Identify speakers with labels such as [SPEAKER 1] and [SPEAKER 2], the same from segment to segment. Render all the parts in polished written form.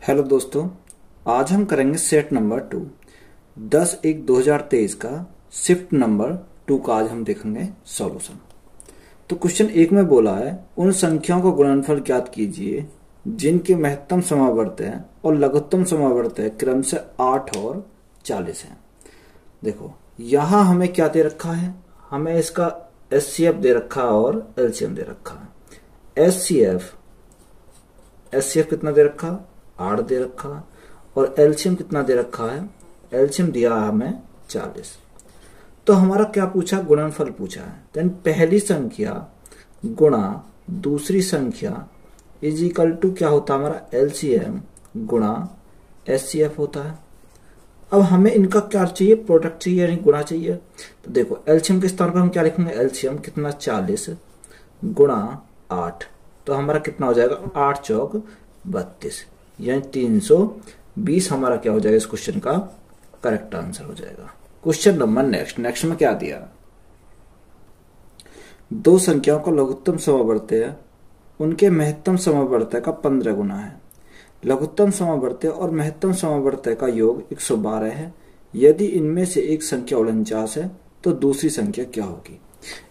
[SPEAKER 1] Hello दोस्तों, आज हम करेंगे सेट नंबर 2 10/1/2023 का शिफ्ट नंबर 2 का आज हम देखेंगे सॉल्यूशन। तो क्वेश्चन 1 में बोला है उन संख्याओं का गुणनफल ज्ञात कीजिए जिनके महत्तम समवर्त और लघुत्तम समवर्त क्रम से 8 और 40 है। देखो यहां हमें क्या दे रखा है, हमें इसका एचसीएफ दे रखा है और एलसीएम दे रखा है। एचसीएफ कितना दे रखा, 8 दे रखा, और एलसीएम कितना दे रखा है, एलसीएम दिया है हमें 40। तो हमारा क्या पूछा, गुणनफल पूछा है। देन पहली संख्या गुणा दूसरी संख्या इज इक्वल टू क्या होता है हमारा, एलसीएम गुणा एचसीएफ होता है। अब हमें इनका क्या चाहिए, प्रोडक्ट चाहिए यानी गुणा चाहिए। तो देखो एलसीएम के स्थान पर हम क्या लिखेंगे, एलसीएम कितना 40 गुणा 8, तो हमारा कितना हो जाएगा 8 चौक 32 यानी 320 हमारा क्या हो जाएगा इस क्वेश्चन का करेक्ट आंसर हो जाएगा। क्वेश्चन नंबर नेक्स्ट में क्या दिया, दो संख्याओं का लघुत्तम समवर्त्य उनके महत्तम समवर्त्य का 15 गुना है। लघुत्तम समवर्त्य और महत्तम समवर्त्य का योग 112 है। यदि इनमें से एक संख्या 49 है तो दूसरी संख्या क्या होगी।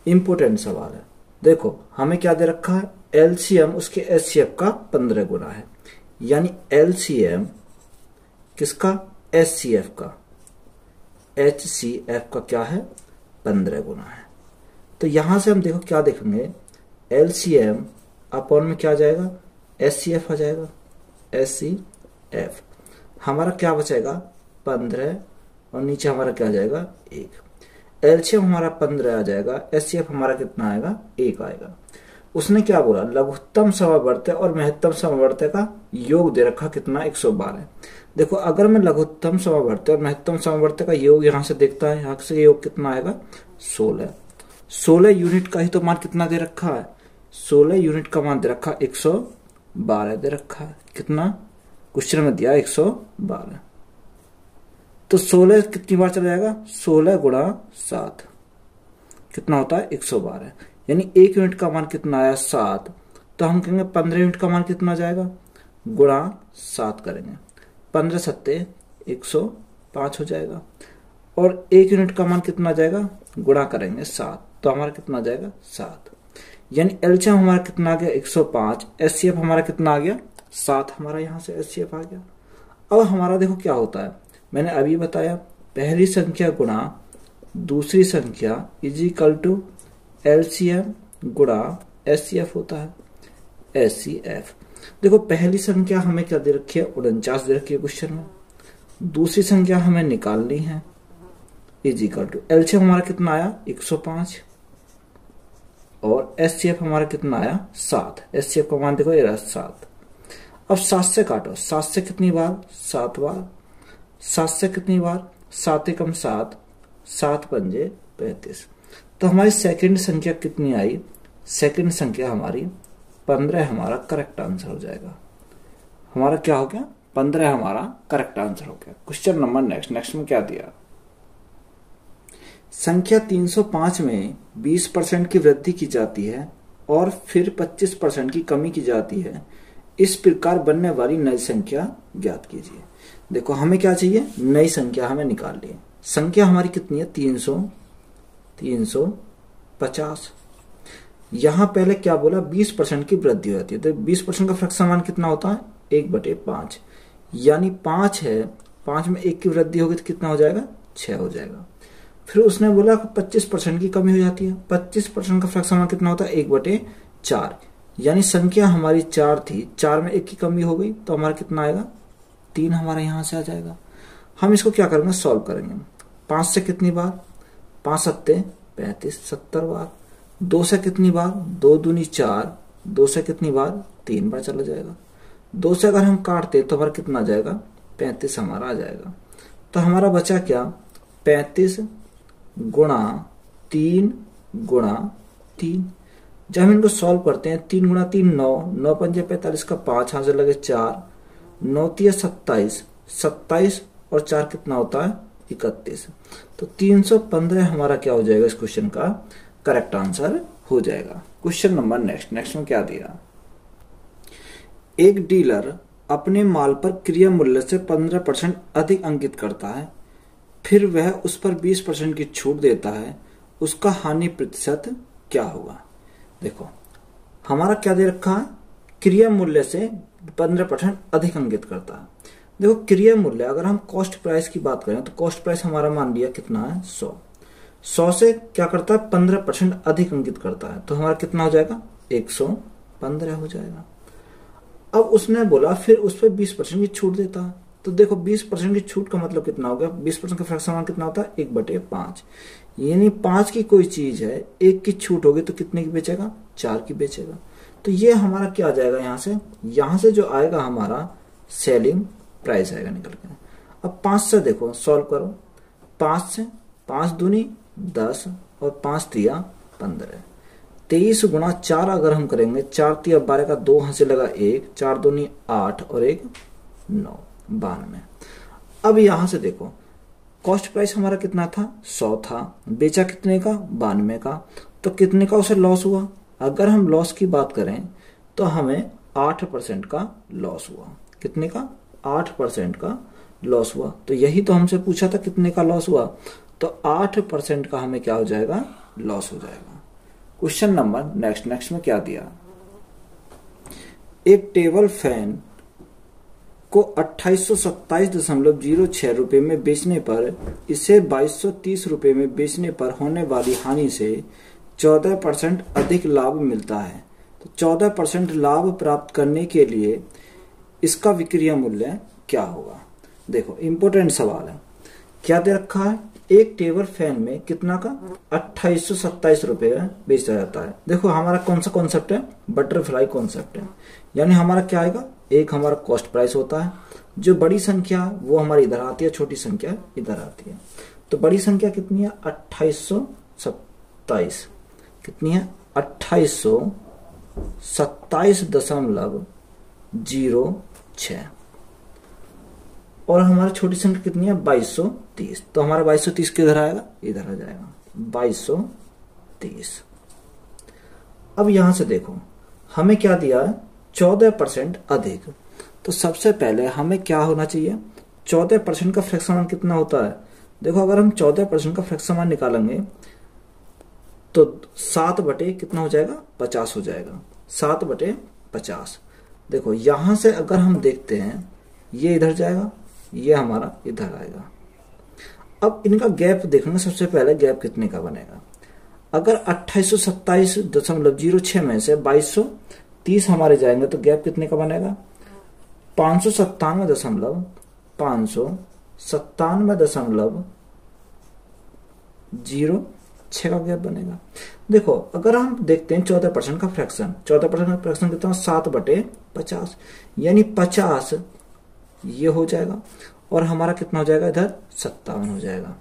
[SPEAKER 1] इंपोर्टेंट सवाल है। देखो हमें क्या दे रखा है, एलसीएम उसके एचसीएफ का 15 गुना है, यानी एलसीएम किसका, एचसीएफ का, एचसीएफ का क्या है 15 गुना है। तो यहां से हम देखो क्या देखेंगे, एलसीएम अपॉन में क्या आ जाएगा, एचसीएफ आ जाएगा, एचसीएफ हमारा क्या बचेगा 15 और नीचे हमारा क्या आ जाएगा 1। एलसीएम हमारा 15 आ जाएगा, एचसीएफ हमारा कितना आएगा 1 आएगा। उसने क्या बोला, लघुत्तम समवर्त्य और महत्तम समवर्त्य का योग दे रखा कितना 112। देखो अगर मैं लघुत्तम समवर्त्य और महत्तम समवर्त्य का योग यहां से देखता है, यहां से योग कितना आएगा 16 यूनिट का ही तो मान कितना दे रखा है, 16 यूनिट का मान दे रखा 112 दे रखा है। कितना क्वेश्चन में दिया 112, तो 16 कितनी बार चला जाएगा, 16 गुणा 7 कितना होता है 112, यानी 1 यूनिट का मान कितना आया 7। तो हम कहेंगे 15 यूनिट का मान कितना जाएगा, गुणा 7 करेंगे, 15 सत्ते 105 हो जाएगा, और 1 यूनिट का मान कितना जाएगा, गुणा करेंगे 7, तो हमारा कितना जाएगा 7। यानी एलसीएम हमारा कितना आ गया 105, एचसीएफ हमारा कितना आ गया 7, हमारा यहां से एचसीएफ आ गया। अब हमारा देखो क्या होता है, मैंने अभी बताया पहली संख्या गुणा दूसरी संख्या इज इक्वल टू एलसीएम गुणा एचसीएफ होता है, एचसीएफ। देखो पहली संख्या हमें क्या दे रखी है, 49 दे रखी है क्वेश्चन में। दूसरी संख्या हमें निकालनी है, इज इक्वल टू एलसीएम हमारा कितना आया 105 और एचसीएफ हमारा कितना आया 7। एचसीएफ का मान देखो ये रहा 7। अब 7 से काटो, 7 से कितनी बार 7 बार, 7 से कितनी बार 7 एकम 7, 7 पंजे 35। तो हमारी सेकंड संख्या कितनी आई, सेकंड संख्या हमारी 15 हमारा करेक्ट आंसर हो जाएगा। हमारा क्या हो गया 15 हमारा करेक्ट आंसर हो गया। क्वेश्चन नंबर नेक्स्ट में क्या दिया, संख्या 305 में 20% की वृद्धि की जाती है और फिर 25% की कमी की जाती है। इस प्रकार बनने वाली नई संख्या ज्ञात कीजिए। देखो हमें क्या चाहिए, नई संख्या हमें निकालनी है। संख्या हमारी कितनी है 350। यहां पहले क्या बोला 20% की वृद्धि हो जाती है, तो 20% का फ्रैक्शन मान कितना होता है 1/5, यानी 5 है, 5 में 1 की वृद्धि होगी तो कितना हो जाएगा 6 हो जाएगा। फिर उसने बोला 25% की कमी हो जाती है, 25% का फ्रैक्शन मान कितना होता है 1/4, यानी संख्या हमारी 4 थी, 4 में 1 की कमी हो गई तो हमारा कितना आएगा 3 हमारा यहां से आ जाएगा। हम इसको क्या करेंगे, सॉल्व करेंगे। 5 से कितनी बार, 5 सत्ते 35, 70 बार। 2 से कितनी बार, 2 दूनी 4, 2 से कितनी बार 3 बार चला जाएगा। 2 से अगर हम काटते तो हमारा कितना आ जाएगा 35 हमारा आ जाएगा। तो हमारा बचा क्या 35 गुणा 3 गुणा 3। जब हम इनको सॉल्व करते हैं 3 गुणा 3 9, 9 पंजे 45 का 5 हाथ से लगे 4, 9 तिया 27, 27 और 4 कितना होता है 31। तो 315 हमारा क्या हो जाएगा इस क्वेश्चन का करेक्ट आंसर हो जाएगा। क्वेश्चन नंबर नेक्स्ट में क्या दिया, एक डीलर अपने माल पर क्रय मूल्य से 15% अधिक अंकित करता है, फिर वह उस पर 20% की छूट देता है, उसका हानि प्रतिशत क्या होगा? देखो हमारा क्या दे रखा है, क्रय मूल्य से 15% अधिक अंकित करता है। देखो क्रय मूल्य, अगर हम कॉस्ट प्राइस की बात करें तो कॉस्ट प्राइस हमारा मान लिया कितना है 100 से क्या करता है 15% अधिक अंकित करता है, तो हमारा कितना हो जाएगा 115 हो जाएगा। अब उसने बोला फिर उस पर 20% की छूट देता है, तो देखो 20% की छूट का मतलब कितना हो गया, 20% का फ्रैक्शन मान कितना होता है 1/5, यानी 5 की कोई चीज है, 1 की छूट होगी तो कितने की बेचेगा 4 की बेचेगा। तो ये हमारा क्या आ जाएगा, यहां से जो आएगा हमारा सेलिंग प्राइस आएगा निकल के। अब 5 से देखो सॉल्व करो, 5 से 5 दूनी 10 और 5 तिया 15, 23 गुणा 4 अगर हम करेंगे, 4 तिया 12 का 2 हाथ से लगा 1, 4 दूनी 8 और 1 9, 92। अब यहां से देखो कॉस्ट प्राइस हमारा कितना था 100 था, बेचा कितने का 92 का, तो कितने का उसे लॉस हुआ। अगर हम लॉस की बात करें तो हमें 8% का लॉस हुआ, कितने का 8% का लॉस हुआ। तो यही तो हमसे पूछा था कितने का लॉस हुआ, तो 8% का हमें क्या हो जाएगा लॉस हो जाएगा। क्वेश्चन नंबर नेक्स्ट में क्या दिया, एक टेबल फैन को 2827.06 रुपए में बेचने पर इसे 2230 रुपए में बेचने पर होने वाली हानि से 14% अधिक लाभ मिलता है। तो 14% लाभ प्राप्त करने के लिए इसका विक्रय मूल्य क्या होगा। देखो इंपोर्टेंट सवाल है, क्या दे रखा है, एक टेबल फैन में कितना का 2827 रुपए में बेचा जाता है। देखो हमारा कौन सा कॉन्सेप्ट है, बटरफ्लाई कॉन्सेप्ट है, यानी हमारा क्या आएगा, एक हमारा कॉस्ट प्राइस होता है, जो बड़ी संख्या वो हमारी इधर आती है, छोटी संख्या इधर आती है। तो बड़ी संख्या कितनी है 2827, कितनी है 2827.06, और हमारी छोटी संख्या कितनी है 2230, तो हमारा 2230 किधर आएगा, इधर आ जाएगा 2230। अब यहां से देखो हमें क्या दिया है 14% अधिक, तो सबसे पहले हमें क्या होना चाहिए, 14% का फ्रैक्शन मान कितना होता है। देखो अगर हम 14% का फ्रैक्शन मान निकालेंगे तो 7 बटे कितना हो जाएगा 50 हो जाएगा, 7/50। देखो यहां से अगर हम देखते हैं ये इधर जाएगा, ये हमारा इधर आएगा। अब इनका गैप देखेंगे, सबसे पहले गैप कितने का बनेगा। अगर 2827.06 में से 2230 हमारे जाएंगे तो गैप कितने का बनेगा 597.06 का गैप बनेगा। देखो अगर हम देखते हैं 14% का फ्रैक्शन, 14% का फ्रैक्शन कितना 7/50, यानी 50 ये हो जाएगा और हमारा कितना हो जाएगा इधर 57 हो जाएगा,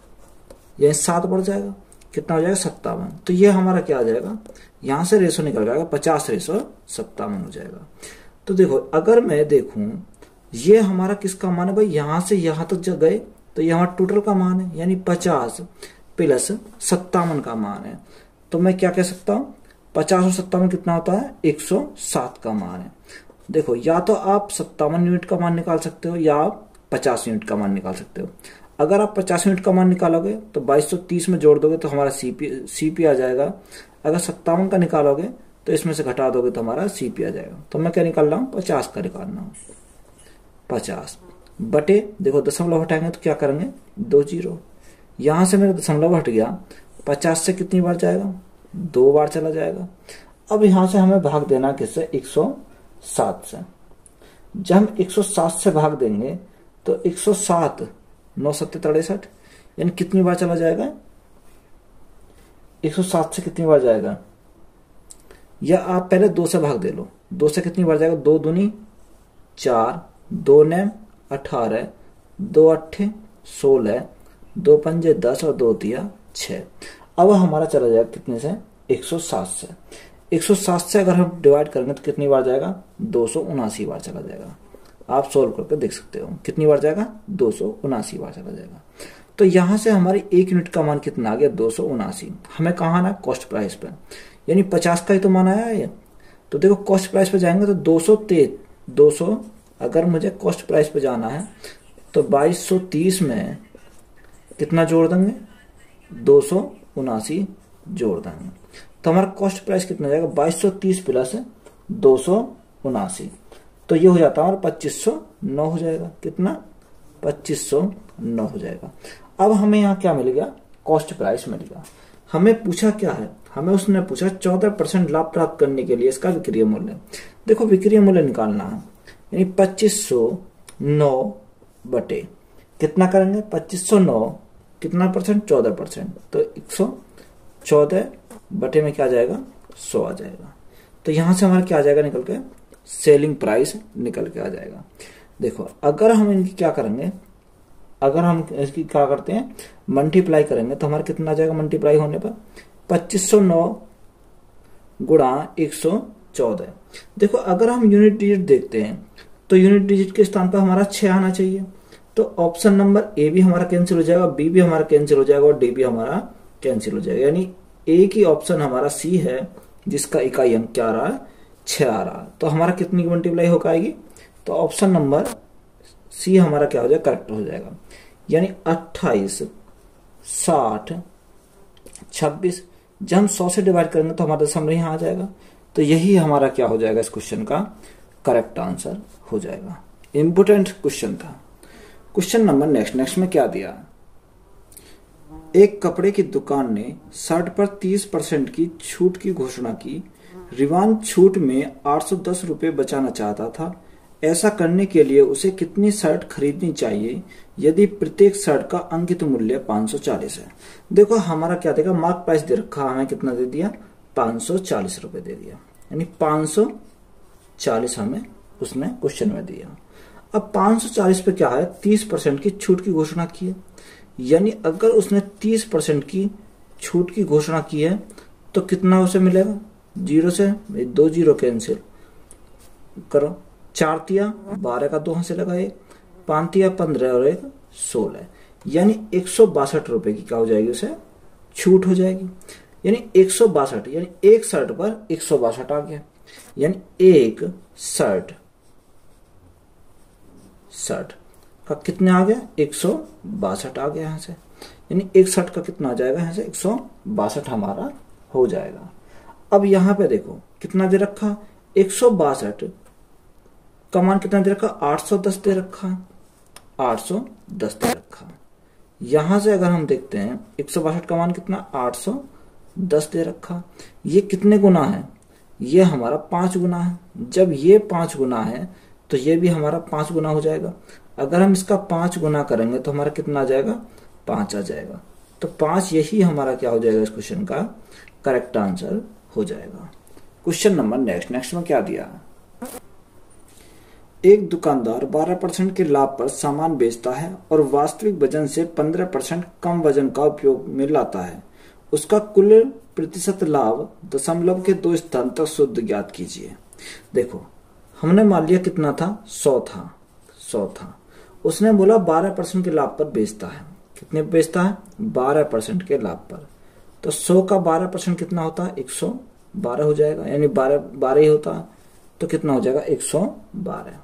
[SPEAKER 1] यानी 7 बढ़ जाएगा, कितना हो जाएगा 57। तो ये हमारा क्या आ जाएगा, यहां से रेशो निकल जाएगा 50:57 हो जाएगा। तो देखो अगर मैं देखूं ये हमारा किसका मान है भाई, यहां से यहां तक जब गए तो ये हमारा टोटल का मान है, यानी 50 प्लस 57 का मान है। तो मैं क्या कह सकता हूं 50 और 57 कितना होता है 107 का मान है। देखो या तो आप 57 यूनिट का मान निकाल सकते हो या आप 50 यूनिट का मान निकाल सकते हो। अगर आप 50 यूनिट का मान निकालोगे तो 2230 में जोड़ दोगे तो हमारा सीपी आ जाएगा। अगर 57 का निकालोगे तो इसमें से घटा दोगे तो हमारा सीपी आ जाएगा। तो मैं क्या निकाल रहा हूँ 50 का निकालना हूँ, 50 बटे देखो दशमलव हटाएंगे तो क्या करेंगे 2 0, यहां से मेरा दशमलव हट गया, 50 से कितनी बार जाएगा 2 बार चला जाएगा। अब यहां से हमें भाग देना किससे 107 से। जब हम 107 से भाग देंगे तो 107 9 7 63, यानी कितनी बार चला जाएगा 107 से कितनी बार जाएगा, या आप पहले 2 से भाग दे लो, 2 से कितनी बार जाएगा 2 दूनी 4, 2 9 18, 2 8 16, 2 पंजे 10 और 2 तिया 6। अब हमारा चला जाएगा कितने से 107 से। 107 से अगर हम डिवाइड करेंगे तो कितनी बार जाएगा 279 बार चला जाएगा। आप सोल्व करके देख सकते हो कितनी बार जाएगा 279 बार चला जाएगा। तो यहां से हमारी 1 यूनिट का मान कितना आ गया 279। हमें कहाँ आना है कॉस्ट प्राइस पे, यानी 50 का ही तो मान आया है। तो देखो कॉस्ट प्राइस पे जाएंगे तो 213 अगर मुझे कॉस्ट प्राइस पे जाना है तो 2230 में कितना जोड़ देंगे, 279 जोड़ देंगे, तो हमारा कॉस्ट प्राइस कितना जाएगा, 2230 प्लस 279, तो ये हो जाता है हमारा 2509 हो जाएगा। कितना, 2509 हो जाएगा। अब हमें यहाँ क्या मिल गया, कॉस्ट प्राइस मिल गया। हमें पूछा क्या है, हमें उसने पूछा 14% लाभ प्राप्त करने के लिए इसका विक्रय मूल्य। देखो विक्रय मूल्य निकालना है, यानी 2509 बटे कितना करेंगे, 2509 कितना परसेंट, 14%, तो 114 बटे में क्या आ जाएगा, 100 आ जाएगा। तो यहां से हमारा क्या आ जाएगा निकल के, सेलिंग प्राइस निकल के आ जाएगा। देखो अगर हम इनकी क्या करेंगे, अगर हम इसकी क्या करते हैं, मल्टीप्लाई करेंगे तो हमारा कितना आ जाएगा, मल्टीप्लाई होने पर 2509 गुणा 114। देखो अगर हम यूनिट डिजिट देखते हैं तो यूनिट डिजिट के स्थान पर हमारा 6 आना चाहिए, तो ऑप्शन नंबर ए भी हमारा कैंसिल हो जाएगा, बी भी हमारा कैंसिल हो जाएगा और डी भी हमारा कैंसिल हो जाएगा। यानी एक ही ऑप्शन हमारा सी है जिसका इकाई अंक क्या आ रहा है, 6 आ रहा है। तो हमारा कितनी की मल्टीप्लाई हो पाएगी, तो ऑप्शन नंबर सी हमारा क्या हो जाएगा, करेक्ट हो जाएगा। यानी 28, 60, 26, जब हम 100 से डिवाइड करेंगे तो हमारा दशमलव यहाँ आ जाएगा। तो यही हमारा क्या हो जाएगा, इस क्वेश्चन का करेक्ट आंसर हो जाएगा। इंपोर्टेंट क्वेश्चन था। क्वेश्चन नंबर नेक्स्ट में क्या दिया, एक कपड़े की दुकान ने शर्ट पर 30% की छूट की घोषणा की। रिवान छूट में 810 रुपए बचाना चाहता था। ऐसा करने के लिए उसे कितनी शर्ट खरीदनी चाहिए यदि प्रत्येक शर्ट का अंकित मूल्य 540 है। देखो हमारा क्या देगा, मार्क प्राइस दे रखा, हमें कितना दे दिया, 540 रुपए दे दिया, यानी 540 हमें उसने क्वेश्चन में दिया। अब 540 पे क्या है, 30% की छूट की घोषणा की है, यानी अगर उसने 30% की छूट की घोषणा की है तो कितना उसे मिलेगा, 0 से 2 जीरो कैंसिल करो, 4 तिया 12 का 2 हाथ से लगाए, 5 तिया 15 और 1 16, यानी 162 रुपए की क्या हो जाएगी, उसे छूट हो जाएगी। यानी 162, यानी एक शर्ट पर 162 आ गया, यानी एक शर्ट का कितने आ गया, 162 आ गया यहाँ से, यानी एक शर्ट का कितना आ जाएगा, यहाँ से 162 हमारा हो जाएगा। अब यहाँ पे देखो कितना दे रखा, 162 का मान कितना दे रखा, 810 दे रखा, 810 दे रखा। यहां से अगर हम देखते हैं 162 का मान कितना, 810 दे रखा। ये कितने गुना है, ये हमारा 5 गुना है। जब ये 5 गुना है तो ये भी हमारा 5 गुना हो जाएगा। अगर हम इसका 5 गुना करेंगे तो हमारा कितना आ जाएगा, 5 आ जाएगा। तो 5 यही हमारा क्या हो जाएगा, इस क्वेश्चन का करेक्ट आंसर हो जाएगा। क्वेश्चन नंबर नेक्स्ट में क्या दिया, एक दुकानदार 12% के लाभ पर सामान बेचता है और वास्तविक वजन से 15% कम वजन का उपयोग में लाता है। उसका कुल प्रतिशत लाभ दशमलव के 2 स्थान तक शुद्ध ज्ञात कीजिए। देखो हमने मान लिया कितना था, 100 था। उसने बोला 12% के लाभ पर बेचता है। कितने बेचता है, 12% के लाभ पर। तो 100 का 12% कितना होता है, 112 हो जाएगा, यानी 12 ही होता है, तो कितना हो जाएगा, 112।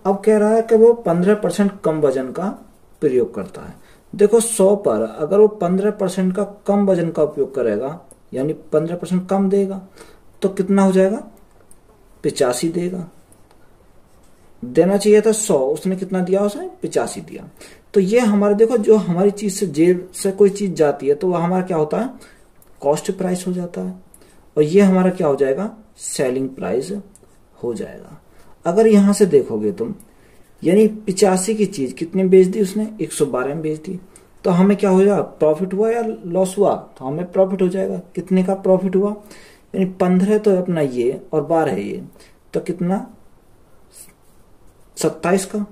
[SPEAKER 1] अब कह रहा है कि वो 15% कम वजन का प्रयोग करता है। देखो 100 पर अगर वो 15% का कम वजन का उपयोग करेगा, यानी 15% कम देगा, तो कितना हो जाएगा, 85 देगा। देना चाहिए था 100, उसने कितना दिया, उसने 85 दिया। तो ये हमारे देखो, जो हमारी चीज से जेब से कोई चीज जाती है तो वह हमारा क्या होता है, कॉस्ट प्राइस हो जाता है, और ये हमारा क्या हो जाएगा, सेलिंग प्राइस हो जाएगा। अगर यहां से देखोगे तुम, यानी 85 की चीज कितने बेच दी उसने, 112 में बेच दी, तो हमें क्या हो जाएगा, प्रॉफिट हुआ या लॉस हुआ, तो हमें प्रॉफिट हो जाएगा। कितने का प्रॉफिट हुआ, यानी 15 तो अपना ये और 12 ये, तो कितना, 27 का,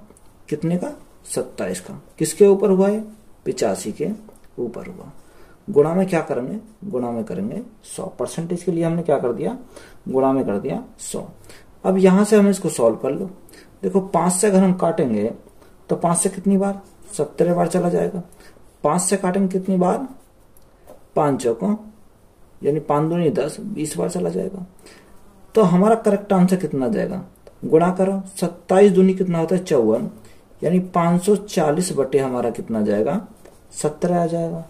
[SPEAKER 1] कितने का, 27 का। किसके ऊपर हुआ है, 85 के ऊपर हुआ। गुणा में क्या करेंगे, गुणा में करेंगे 100%। के लिए हमने क्या कर दिया, गुणा में कर दिया 100। अब यहां से हम इसको सॉल्व कर लो। देखो 5 से अगर हम काटेंगे तो 5 से कितनी बार, 17 बार चला जाएगा। 5 से काटेंगे कितनी बार, 5 चौको, यानी 5 दूनी 10, 20 बार चला जाएगा। तो हमारा करेक्ट आंसर कितना जाएगा, गुणा करो, 27 दूनी कितना होता है 54, यानी 540 बटे हमारा कितना जाएगा 17 आ जाएगा।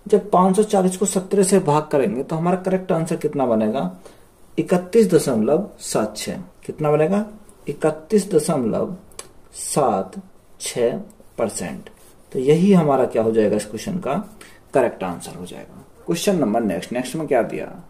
[SPEAKER 1] जब 540 को 17 से भाग करेंगे तो हमारा करेक्ट आंसर कितना बनेगा 31.76। कितना बनेगा 31.76%। तो यही हमारा क्या हो जाएगा इस क्वेश्चन का करेक्ट आंसर हो जाएगा। क्वेश्चन नंबर नेक्स्ट में क्या दिया,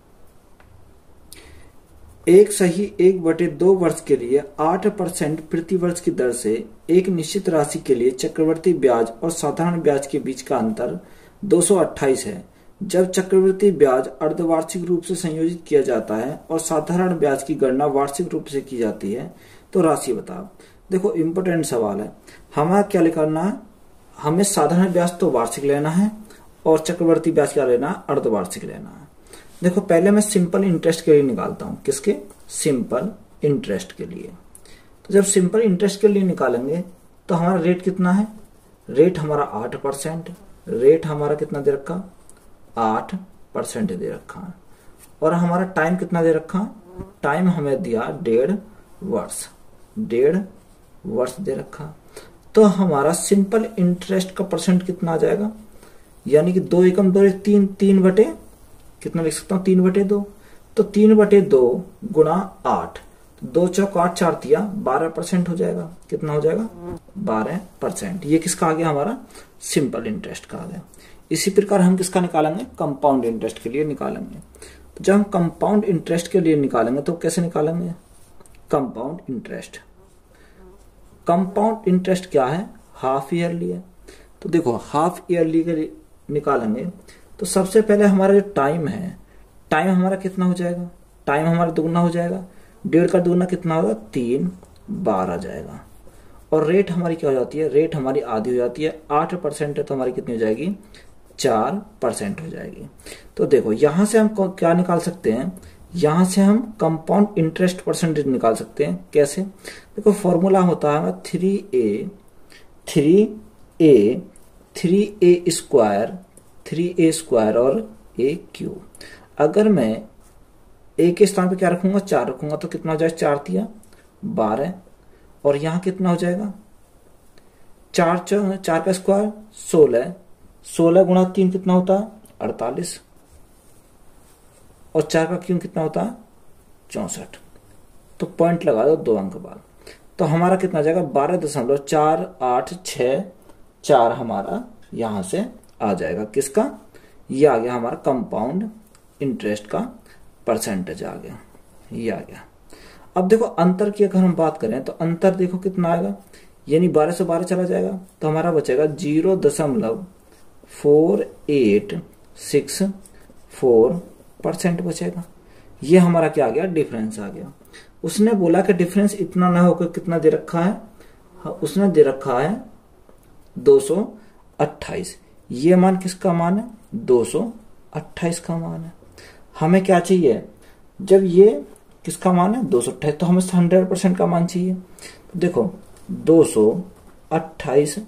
[SPEAKER 1] एक सही 1/2 वर्ष के लिए 8% प्रति वर्ष की दर से एक निश्चित राशि के लिए चक्रवृद्धि ब्याज और साधारण ब्याज के बीच का अंतर 228 है। जब चक्रवृद्धि ब्याज अर्धवार्षिक रूप से संयोजित किया जाता है और साधारण ब्याज की गणना वार्षिक रूप से की जाती है तो राशि बताओ। देखो इंपोर्टेंट सवाल है, हमें क्या करना है, हमें साधारण ब्याज तो वार्षिक लेना है और चक्रवृद्धि ब्याज क्या लेना है अर्धवार्षिक लेना है। देखो पहले मैं सिंपल इंटरेस्ट के लिए निकालता हूं, किसके, सिंपल इंटरेस्ट के लिए। तो जब सिंपल इंटरेस्ट के लिए निकालेंगे तो हमारा रेट कितना है, रेट हमारा 8%, रेट हमारा कितना दे रखा 8% दे रखा है, और हमारा टाइम कितना दे रखा, टाइम हमें दिया 1.5 वर्ष, 1.5 वर्ष दे रखा। तो हमारा सिंपल इंटरेस्ट का परसेंट कितना आ जाएगा, यानी कि 2 एकम 2 3, 3 बटे कितना लिख सकता हूं 3/2। तो 3/2 गुणा 8, 2 चौक 8 4 दिया 12% हो जाएगा। कितना हो जाएगा 12%। ये किसका आ गया हमारा सिंपल इंटरेस्ट का आ गया। इसी प्रकार हम किसका निकालेंगे, कंपाउंड इंटरेस्ट के लिए निकालेंगे। तो जब हम कंपाउंड इंटरेस्ट के लिए निकालेंगे तो कैसे निकालेंगे, कंपाउंड इंटरेस्ट, कंपाउंड इंटरेस्ट क्या है हाफ ईयरली है। तो देखो हाफ ईयरली के लिए निकालेंगे तो सबसे पहले हमारा जो टाइम है, टाइम हमारा कितना हो जाएगा, टाइम हमारा दुगना हो जाएगा, 1.5 का दुगना कितना होगा 3 12 जाएगा। और रेट हमारी क्या हो जाती है, रेट हमारी आधी हो जाती है, 8% है तो हमारी कितनी हो जाएगी 4% हो जाएगी। तो देखो यहां से हम क्या निकाल सकते हैं, यहां से हम कंपाउंड इंटरेस्ट परसेंटेज निकाल सकते हैं। कैसे, देखो फॉर्मूला होता है 3a स्क्वायर और a क्यूब। अगर मैं a के स्थान पे क्या रखूंगा 4 रखूंगा तो कितना हो जाएगा 4 दिया 12, और यहां कितना हो जाएगा 4 का स्क्वायर 16, 16 गुणा 3 कितना होता है 48, और 4 का क्यूब कितना होता है 64। तो पॉइंट लगा दो 2 अंक बाद, तो हमारा कितना जाएगा 12.486 हमारा यहां से आ जाएगा। किसका, ये आ गया हमारा कंपाउंड इंटरेस्ट का परसेंटेज आ गया, ये आ गया। अब देखो अंतर की अगर हम बात करें तो अंतर देखो कितना आएगा, यानी 12 से 12 चला जाएगा तो हमारा बचेगा 0.4864% बचेगा। ये हमारा क्या आ गया डिफरेंस आ गया। उसने बोला कि डिफरेंस इतना ना होकर कितना दे रखा है, उसने दे रखा है 228। ये मान किसका मान है 228 का मान है। हमें क्या चाहिए, जब ये किसका मान है 228 तो हमें 100% का मान चाहिए। तो देखो 228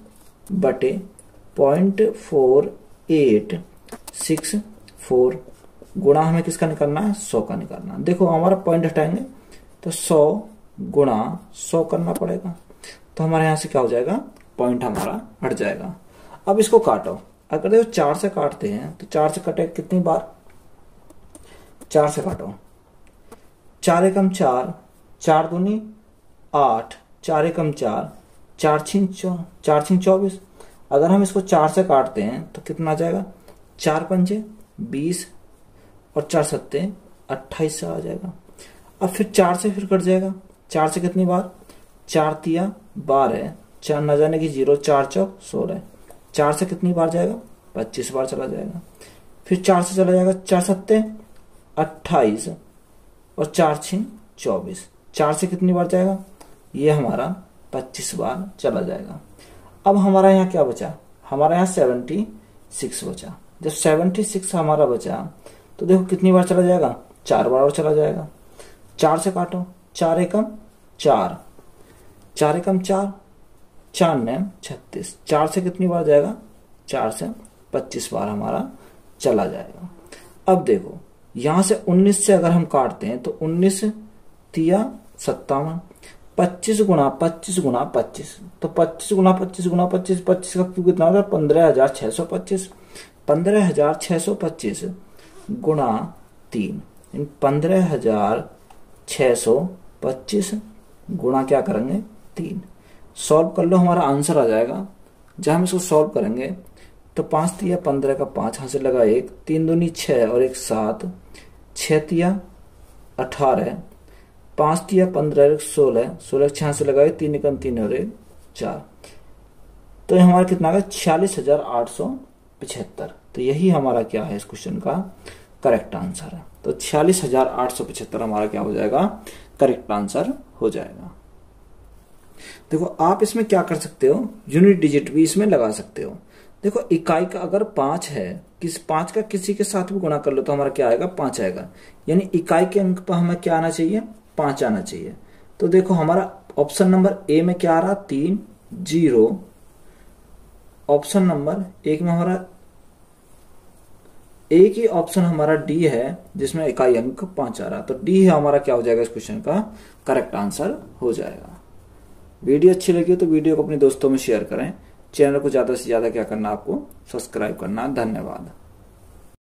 [SPEAKER 1] बटे 0.4864 गुणा हमें किसका निकालना है 100 का निकालना। देखो हमारा पॉइंट हटाएंगे तो 100 गुणा 100 करना पड़ेगा, तो हमारे यहां से क्या हो जाएगा पॉइंट हमारा हट जाएगा। अब इसको काटो, अगर देखो 4 से काटते हैं तो 4 से कटे कितनी बार, 4 से काटो, 4 एकम 4, 4 दूनी 8, 4 एकम 4, 4 छिंग 24। अगर हम इसको 4 से काटते हैं तो कितना आ जाएगा 4 पंजे 20 और 4 सत्ते 28 से आ जाएगा। अब फिर 4 से फिर कट जाएगा, 4 से कितनी बार 4 तिया 12, 4 न जाने की 0, 4 चौक 16, 4 से कितनी बार जाएगा 25 बार चला जाएगा। फिर 4 से चला जाएगा 4 सत्ते 28 और 4 छिंग 24, 4 से कितनी बार जाएगा ये हमारा 25 बार चला जाएगा। अब हमारा यहाँ क्या बचा, हमारा यहाँ 76 बचा। जब 76 हमारा बचा तो देखो कितनी बार चला जाएगा 4 बार और चला जाएगा। 4 से काटो, 4 एकम 4, 4 एकम 4, 4 ने 36, 4 से कितनी बार जाएगा 4 से 25 बार हमारा चला जाएगा। अब देखो यहां से 19 से अगर हम काटते हैं तो 19 तिया 57, 25 गुणा 25 गुणा 25, तो 25 गुणा 25 गुणा 25, 25 का क्यूब कितना होगा 15,625, 15,625 गुणा 3, 15,625 गुणा क्या करेंगे 3। सॉल्व कर लो, हमारा आंसर आ जाएगा। जब हम इसको सॉल्व करेंगे तो 5 तिया 15 का 5 हाथ से लगा 1, 3 दूनी 6 और 1 7, 6 तिया 18, 5 तिया 15 16, 16 6 से लगाए 3 एकम 3 और 1 4, तो हमारा कितना आ गया 46,875। तो यही हमारा क्या है इस क्वेश्चन का करेक्ट आंसर है। तो 46,875 हमारा क्या हो जाएगा करेक्ट आंसर हो जाएगा। देखो आप इसमें क्या कर सकते हो, यूनिट डिजिट भी इसमें लगा सकते हो। देखो इकाई का अगर 5 है, 5 का किसी के साथ भी गुणा कर लो तो हमारा क्या आएगा 5 आएगा, यानी इकाई के अंक पर हमें क्या आना चाहिए 5 आना चाहिए। तो देखो हमारा ऑप्शन नंबर ए में क्या आ रहा 3 0, ऑप्शन नंबर 1 में हमारा एक ही ऑप्शन हमारा डी है जिसमें इकाई अंक 5 आ रहा, तो डी है हमारा क्या हो जाएगा इस क्वेश्चन का करेक्ट आंसर हो जाएगा। वीडियो अच्छी लगी हो तो वीडियो को अपने दोस्तों में शेयर करें। चैनल को ज्यादा से ज्यादा क्या करना आपको सब्सक्राइब करना। धन्यवाद।